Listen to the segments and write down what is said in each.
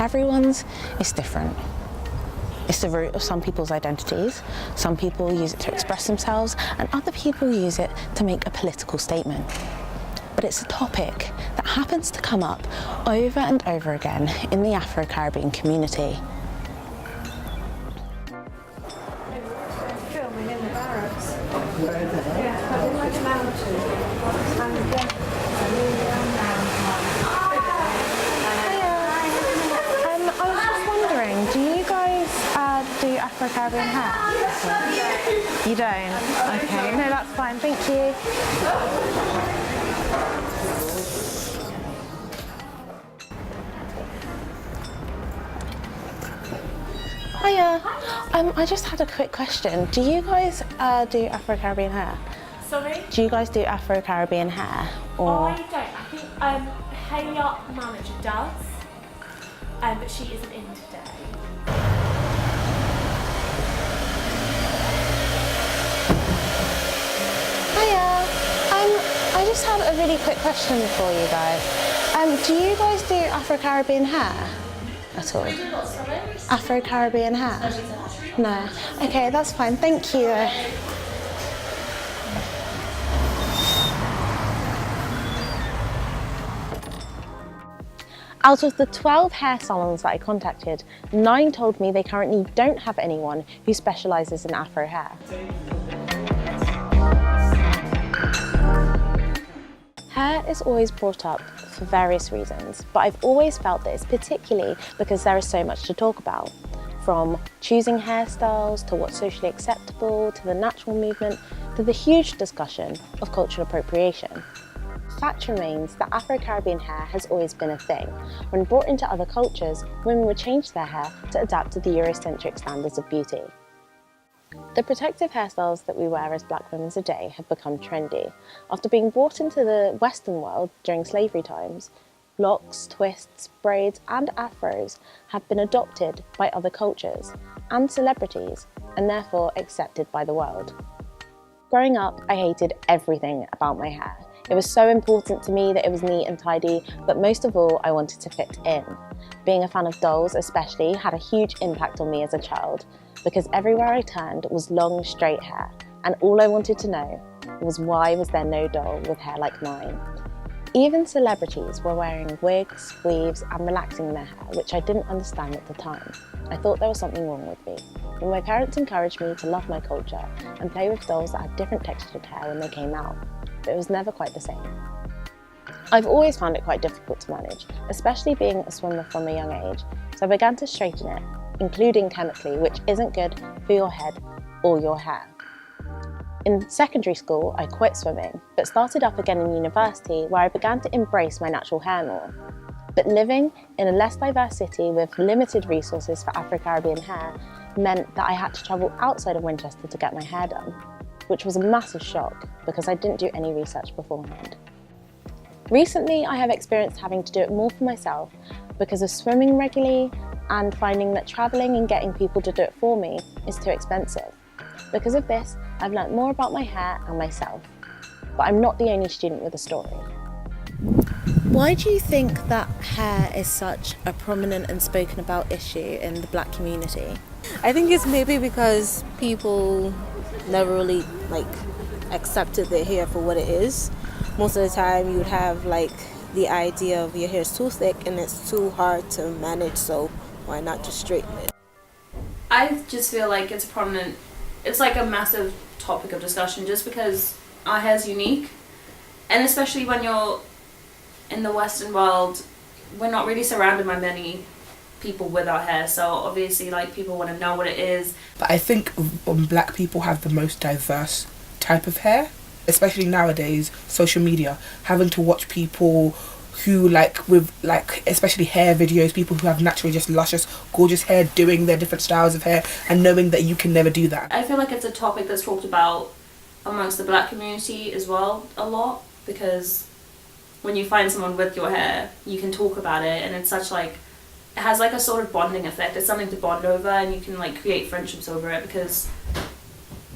everyone's is different. It's the root of some people's identities. Some people use it to express themselves, and other people use it to make a political statement. But it's a topic that happens to come up over and over again in the Afro-Caribbean community. Filming in the barracks. Yeah, I didn't like allowed to. I was just wondering, do you guys do Afro-Caribbean hair? You don't? Okay, no, that's fine, thank you. Hiya, I just had a quick question. Do you guys do Afro-Caribbean hair? Sorry? Do you guys do Afro-Caribbean hair? Or? I don't. I think Hayley, manager, does, but she isn't in today. Hiya, I just had a really quick question for you guys. Do you guys do Afro-Caribbean hair at all? Afro-Caribbean hair? No. Okay, that's fine. Thank you. Out of the 12 hair salons that I contacted, 9 told me they currently don't have anyone who specialises in Afro hair. Hair is always brought up for various reasons, but I've always felt that it's particularly because there is so much to talk about. From choosing hairstyles, to what's socially acceptable, to the natural movement, to the huge discussion of cultural appropriation. Fact remains that Afro-Caribbean hair has always been a thing. When brought into other cultures, women would change their hair to adapt to the Eurocentric standards of beauty. The protective hairstyles that we wear as black women today have become trendy. After being brought into the Western world during slavery times, locks, twists, braids and afros have been adopted by other cultures and celebrities and therefore accepted by the world. Growing up, I hated everything about my hair. It was so important to me that it was neat and tidy, but most of all, I wanted to fit in. Being a fan of dolls especially had a huge impact on me as a child, because everywhere I turned was long, straight hair, and all I wanted to know was why was there no doll with hair like mine? Even celebrities were wearing wigs, weaves, and relaxing their hair, which I didn't understand at the time. I thought there was something wrong with me. But my parents encouraged me to love my culture and play with dolls that had different textured hair when they came out. But it was never quite the same. I've always found it quite difficult to manage, especially being a swimmer from a young age, so I began to straighten it, including chemically, which isn't good for your head or your hair. In secondary school, I quit swimming, but started up again in university where I began to embrace my natural hair more. But living in a less diverse city with limited resources for Afro-Caribbean hair meant that I had to travel outside of Winchester to get my hair done, which was a massive shock because I didn't do any research beforehand. Recently, I have experienced having to do it more for myself because of swimming regularly and finding that travelling and getting people to do it for me is too expensive. Because of this, I've learnt more about my hair and myself. But I'm not the only student with a story. Why do you think that hair is such a prominent and spoken about issue in the black community? I think it's maybe because people never really accepted their hair for what it is. Most of the time you would have the idea of your hair is too thick and it's too hard to manage, so why not just straighten it? I just feel like it's prominent. It's like a massive topic of discussion just because our hair is unique, and especially when you're in the Western world, we're not really surrounded by many people with our hair, so obviously people want to know what it is. But I think black people have the most diverse type of hair, especially nowadays, social media, having to watch people who especially hair videos, people who have naturally just luscious, gorgeous hair doing their different styles of hair and knowing that you can never do that. I feel like it's a topic that's talked about amongst the black community as well a lot, because when you find someone with your hair, you can talk about it, and it's such it has a sort of bonding effect. It's something to bond over, and you can create friendships over it because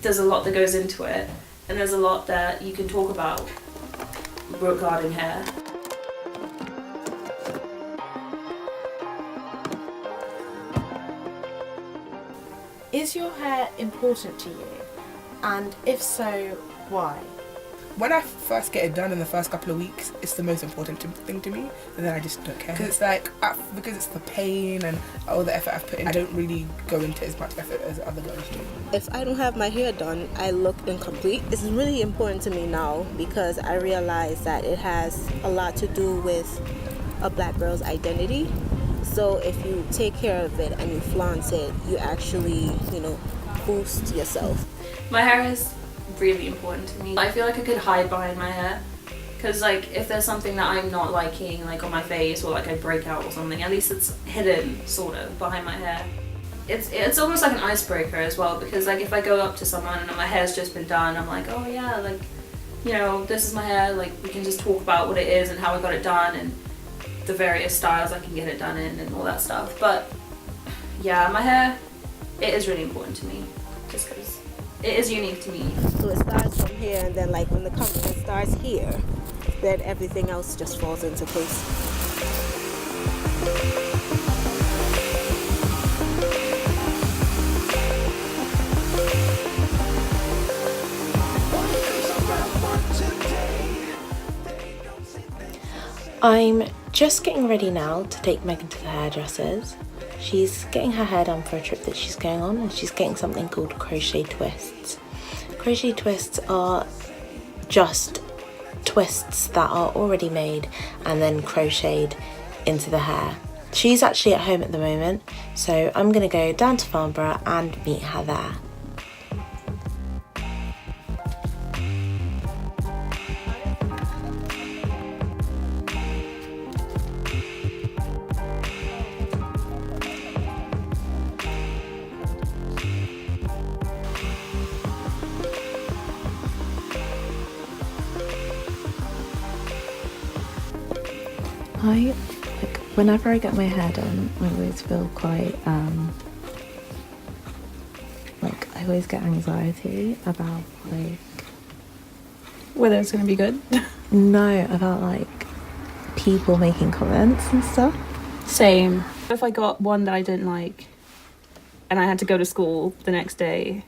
there's a lot that goes into it, and there's a lot that you can talk about regarding hair. Is your hair important to you? And if so, why? When I first get it done in the first couple of weeks, it's the most important thing to me, and then I just don't care. Because it's like, because it's the pain and all the effort I've put in, I don't really go into as much effort as other girls do. If I don't have my hair done, I look incomplete. It's really important to me now because I realize that it has a lot to do with a black girl's identity. So if you take care of it and you flaunt it, you actually, boost yourself. My hair is really important to me. I feel like I could hide behind my hair, because like if there's something that I'm not liking, like on my face, or like I break out or something, at least it's hidden sort of behind my hair. It's almost like an icebreaker as well, because like if I go up to someone and my hair's just been done, I'm like, oh yeah, like, this is my hair, like we can just talk about what it is and how I got it done and the various styles I can get it done in and all that stuff. But yeah, my hair, it is really important to me, just because it is unique to me. So it starts from here, and then like when the compliment starts here, then everything else just falls into place. I'm just getting ready now to take Megan to the hairdressers. She's getting her hair done for a trip that she's going on, and she's getting something called crochet twists. Crochet twists are just twists that are already made and then crocheted into the hair. She's actually at home at the moment, so I'm going to go down to Farnborough and meet her there. Whenever I get my hair done, I always feel quite I always get anxiety about whether it's gonna be good. No, about people making comments and stuff. Same. If I got one that I didn't like and I had to go to school the next day,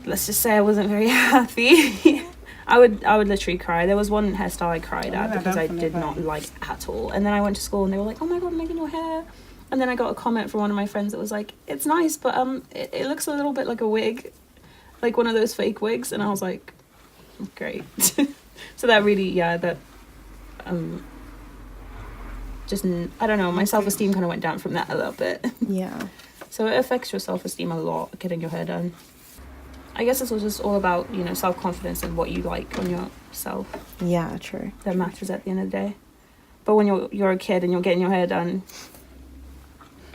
let's just say I wasn't very happy. I would literally cry. There was one hairstyle I cried at because I did not like at all. And then I went to school and they were like, oh my god, Megan, your hair. And then I got a comment from one of my friends that was like, it's nice, but it looks a little bit like a wig, like one of those fake wigs. And I was like, great. So that really, just, I don't know, my self-esteem kind of went down from that a little bit. Yeah. So it affects your self-esteem a lot, getting your hair done. I guess this was just all about, self-confidence and what you like on yourself. Yeah, true. That matters at the end of the day. But when you're a kid and you're getting your hair done,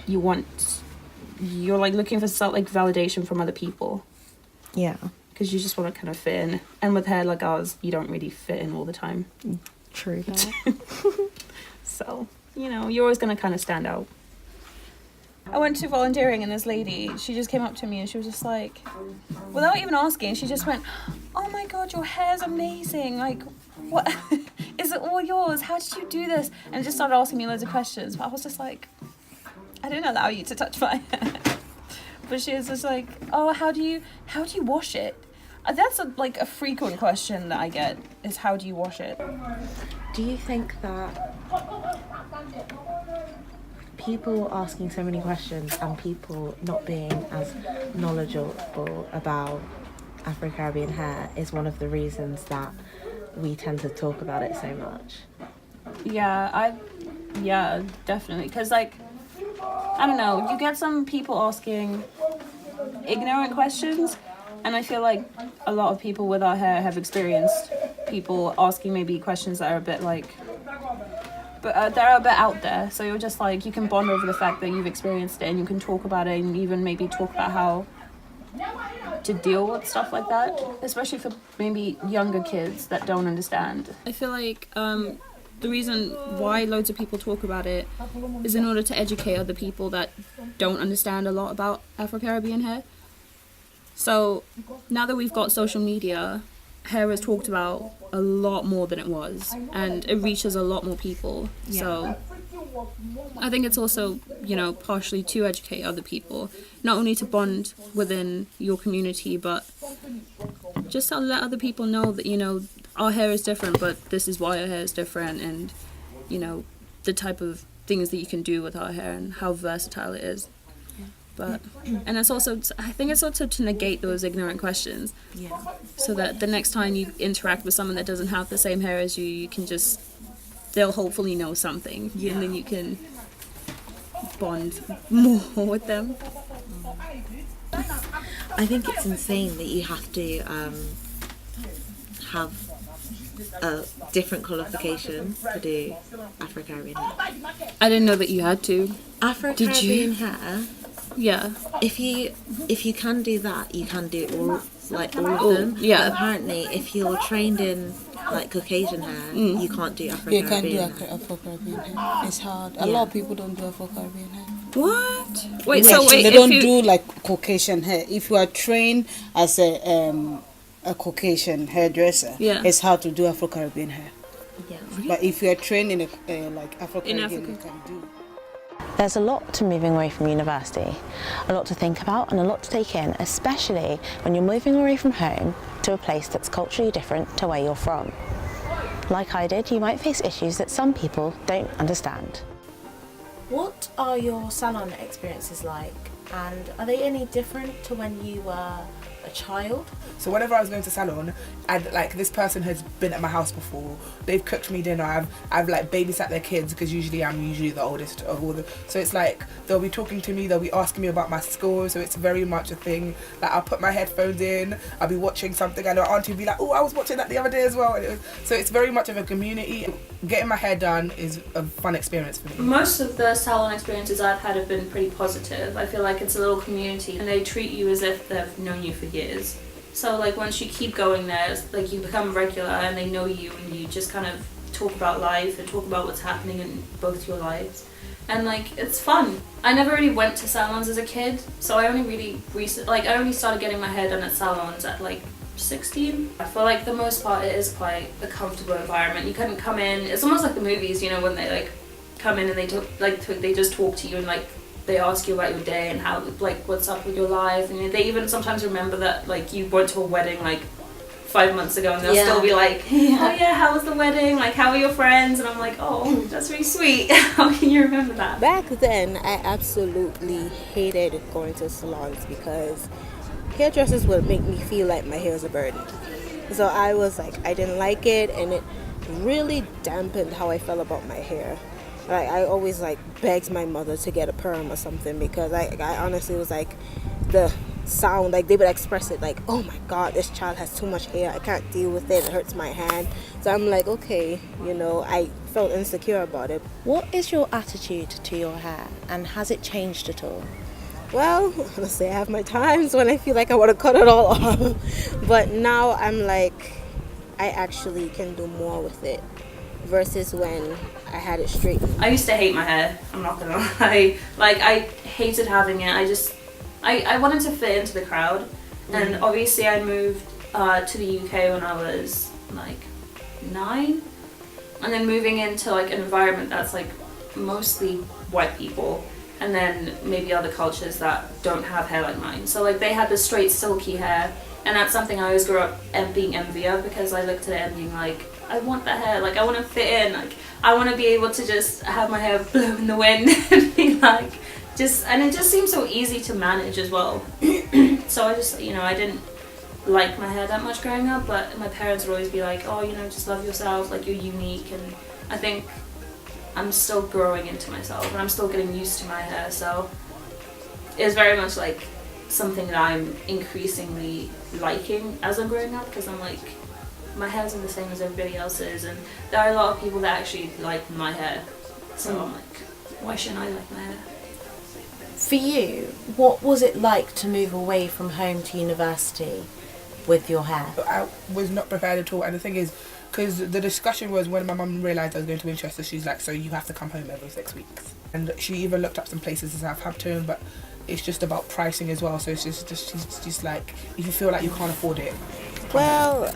you're looking for validation from other people. Yeah. Because you just want to kind of fit in. And with hair like ours, you don't really fit in all the time. True that. So, you're always going to kind of stand out. I went to volunteering and this lady, she just came up to me and she was just like, without even asking, she just went, oh my god, your hair's amazing. Like, what? Is it all yours? How did you do this? And just started asking me loads of questions. But I was just like, I didn't allow you to touch my hair. But she was just like, oh, how do you wash it? That's a frequent question that I get, is how do you wash it? Do you think that people asking so many questions and people not being as knowledgeable about Afro-Caribbean hair is one of the reasons that we tend to talk about it so much? Yeah, definitely. Because, I don't know, you get some people asking ignorant questions, and I feel like a lot of people with our hair have experienced people asking maybe questions that are a bit but they're a bit out there, so you're just you can bond over the fact that you've experienced it and you can talk about it and even maybe talk about how to deal with stuff like that, especially for maybe younger kids that don't understand. I feel like the reason why loads of people talk about it is in order to educate other people that don't understand a lot about Afro-Caribbean hair. So now that we've got social media hair is talked about a lot more than it was, and it reaches a lot more people. So I think it's also, partially to educate other people, not only to bond within your community, but just to let other people know that, our hair is different, but this is why our hair is different, and, the type of things that you can do with our hair and how versatile it is. But, and it's also, I think it's also to negate those ignorant questions. So that the next time you interact with someone that doesn't have the same hair as you can just, they'll hopefully know something. And then you can bond more with them. I think it's insane that you have to have a different qualification to do Afro-Caribbean hair. I didn't know that you had to. Afro-Caribbean hair. Yeah. If you can do that, you can do all of them. Yeah. But apparently, if you're trained in Caucasian hair, you can't do Afro-Caribbean. You can't do Afro-Caribbean hair. It's hard. A lot of people don't do Afro-Caribbean hair. What? Wait. They don't do Caucasian hair. If you are trained as a Caucasian hairdresser, it's hard to do Afro-Caribbean hair. Yeah. But if you are trained in Afro-Caribbean, you can do. There's a lot to moving away from university, a lot to think about and a lot to take in, especially when you're moving away from home to a place that's culturally different to where you're from. Like I did, you might face issues that some people don't understand. What are your salon experiences like, and are they any different to when you were a child? So whenever I was going to salon, and this person has been at my house before, they've cooked me dinner, I've babysat their kids, because I'm usually the oldest of all the, so it's they'll be talking to me, they'll be asking me about my school, so it's very much a thing. I'll put my headphones in, I'll be watching something, and our auntie will be like, oh, I was watching that the other day as well. So it's very much of a community. Getting my hair done is a fun experience for me. Most of the salon experiences I've had have been pretty positive. I feel like it's a little community and they treat you as if they've known you for years. So once you keep going there, it's you become regular and they know you, and you just kind of talk about life and talk about what's happening in both your lives. And it's fun. I never really went to salons as a kid, so I only really I only started getting my hair done at salons at 16. I feel the most part it is quite a comfortable environment. You can come in, it's almost like the movies, when they come in and they talk, they just talk to you and they ask you about your day and how what's up with your life, and they even sometimes remember that you went to a wedding 5 months ago, and they'll still be like, oh yeah, how was the wedding, how are your friends? And I'm like, oh, that's really sweet. How can you remember that? Back then, I absolutely hated going to salons because hairdressers would make me feel like my hair is a burden. So I was I didn't like it, and it really dampened how I felt about my hair. I always begged my mother to get a perm or something, because I honestly was the sound, they would express it oh my god, this child has too much hair, I can't deal with it hurts my hand. So I'm okay, I felt insecure about it. What is your attitude to your hair, and has it changed at all? Well, honestly, I have my times when I feel like I want to cut it all off, but now I'm I actually can do more with it versus when I had it straightened. I used to hate my hair, I'm not gonna lie. I hated having it. I wanted to fit into the crowd, and obviously I moved to the UK when I was 9, and then moving into an environment that's mostly white people, and then maybe other cultures that don't have hair like mine. So they had the straight silky hair, and that's something I always grew up being envy of, because I looked at it and being I want that hair, I want to fit in, I want to be able to just have my hair blow in the wind and be and it just seems so easy to manage as well. So I just, I didn't like my hair that much growing up, but my parents would always be oh, just love yourself, you're unique. And I think I'm still growing into myself, and I'm still getting used to my hair, so it's very much something that I'm increasingly liking as I'm growing up, because I'm my hair isn't the same as everybody else's, and there are a lot of people that actually like my hair, so I'm why shouldn't I like my hair? For you, what was it like to move away from home to university with your hair? I was not prepared at all, and the thing is, because the discussion was when my mum realised I was going to Winchester, she's so you have to come home every 6 weeks. And she even looked up some places in Southampton, but it's just about pricing as well, so it's just she's if you feel you can't afford it. Well,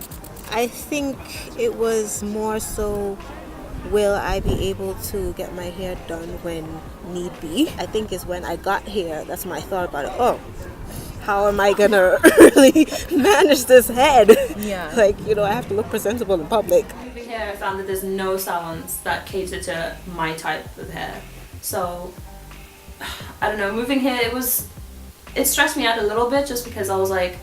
I think it was more so, will I be able to get my hair done when need be? I think is when I got here, that's when I thought about it. Oh, how am I gonna really manage this head? Yeah. Like, I have to look presentable in public. Moving here, I found that there's no salons that cater to my type of hair. So, I don't know, moving here, it stressed me out a little bit just because I was like,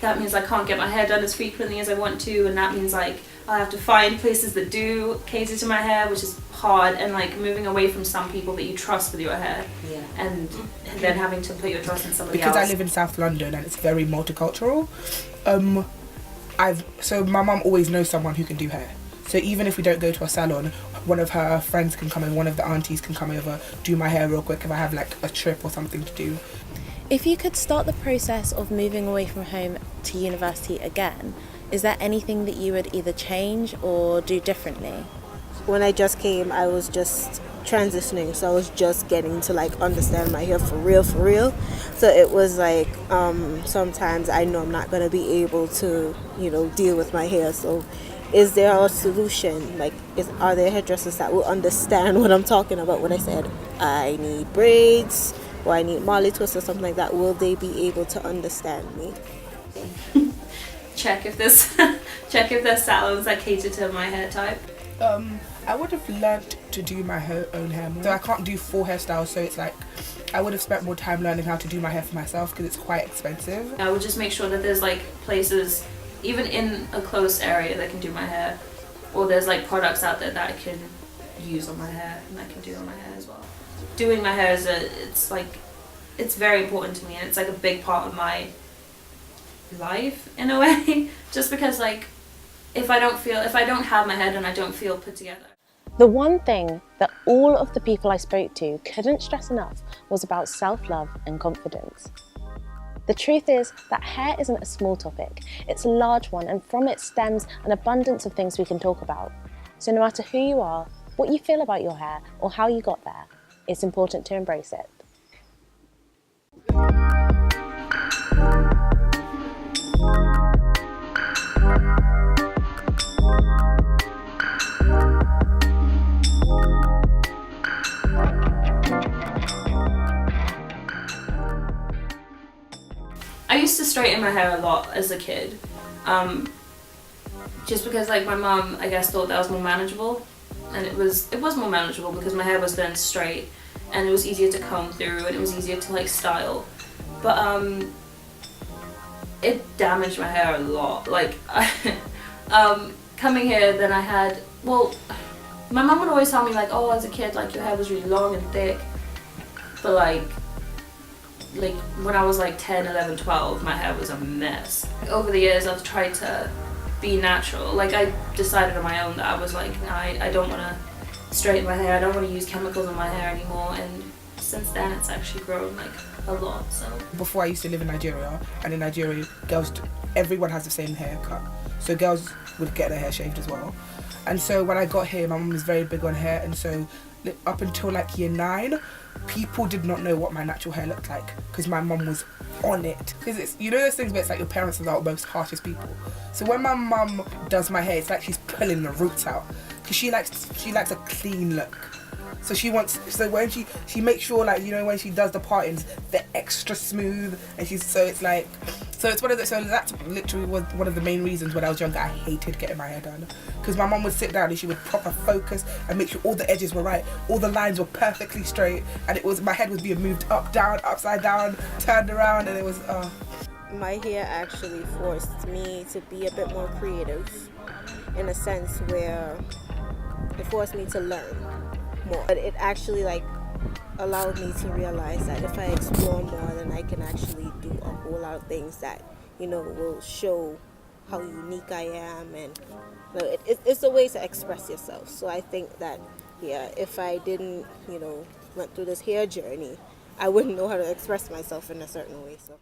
that means I can't get my hair done as frequently as I want to, and that means like I have to find places that do cater to my hair, which is hard, and like moving away from some people that you trust with your hair, and then having to put your trust in somebody because else. I live in South London and it's very multicultural. So my mum always knows someone who can do hair. So even if we don't go to a salon, one of her friends can come over, one of the aunties can come over, do my hair real quick if I have like a trip or something to do. If you could start the process of moving away from home to university again, is there anything that you would either change or do differently? When I just came, I was just transitioning, so I was just getting to like understand my hair for real. So it was like sometimes I know I'm not gonna be able to deal with my hair. So is there a solution? Like, are there hairdressers that will understand what I'm talking about when I said I need braids or I need Molly twists or something like that? Will they be able to understand me? Check if there's salons that cater to my hair type. I would have learned to do my own hair more. So I can't do full hairstyles, so it's like I would have spent more time learning how to do my hair for myself because it's quite expensive. I would just make sure that there's like places, even in a close area, that can do my hair, or there's like products out there that I can use on my hair and I can do on my hair as well. Doing my hair it's very important to me, and it's like a big part of my life in a way. Just because like if I don't have my hair done, I don't feel put together. The one thing that all of the people I spoke to couldn't stress enough was about self-love and confidence. The truth is that hair isn't a small topic, it's a large one, and from it stems an abundance of things we can talk about. So no matter who you are, what you feel about your hair, or how you got there, it's important to embrace it. I used to straighten my hair a lot as a kid, just because like my mum, I guess, thought that was more manageable, and it was more manageable because my hair was then straight, and it was easier to comb through, and it was easier to like style. But it damaged my hair a lot. Like coming here, then I had, my mum would always tell me like, oh, as a kid, like your hair was really long and thick, but like when I was like 10, 11, 12, my hair was a mess. Over the years, I've tried to be natural. Like I decided on my own that I was like, no, I don't want to straighten my hair, I don't want to use chemicals in my hair anymore, and since then it's actually grown like a lot. So before I used to live in Nigeria, and in Nigeria everyone has the same haircut, so girls would get their hair shaved as well. And so when I got here, my mum was very big on hair, and so up until like year 9, people did not know what my natural hair looked like because my mum was on it. Because it's, those things where it's like your parents are the most harshest people. So when my mum does my hair, it's like she's pulling the roots out because she likes a clean look. So when she makes sure, like, when she does the partings, they're extra smooth, and it's one of the, so that's literally was one of the main reasons when I was younger I hated getting my hair done, because my mum would sit down and she would proper focus and make sure all the edges were right, all the lines were perfectly straight, and my head was being moved up, down, upside down, turned around, and it was My hair actually forced me to be a bit more creative, in a sense where it forced me to learn more. But it actually allowed me to realize that if I explore more, then I can actually do a whole lot of things that will show how unique I am, and it's a way to express yourself. So I think that if I didn't went through this hair journey, I wouldn't know how to express myself in a certain way. So